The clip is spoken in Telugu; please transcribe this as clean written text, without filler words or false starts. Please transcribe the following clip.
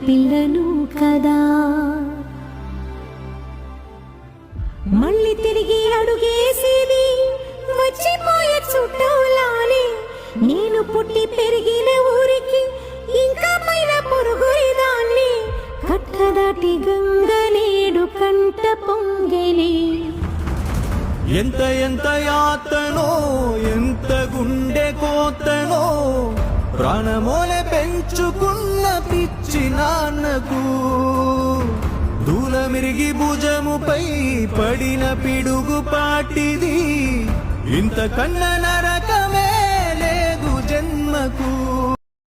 పిల్లను కదా. మళ్ళీ తిరిగి అడుగేసేది వచ్చిపోయే చుట్టవులానే. నేను పుట్టి పెరిగిన ఊరికి ఇంకా పైన పొరుగురిదాన్ని. కట్టదాటి గంగనేడు కంట పొంగెనే. ఎంత ఎంత యాతనో ఎంత గుండె కోతనో ప్రాణమోలే పెంచుకున్న పిచ్చి నాన్నకు. దూలమిరిగి భుజముపై పడిన పిడుగు పాటిది. ఇంతకన్నా నరకమే లేదు జన్మకు.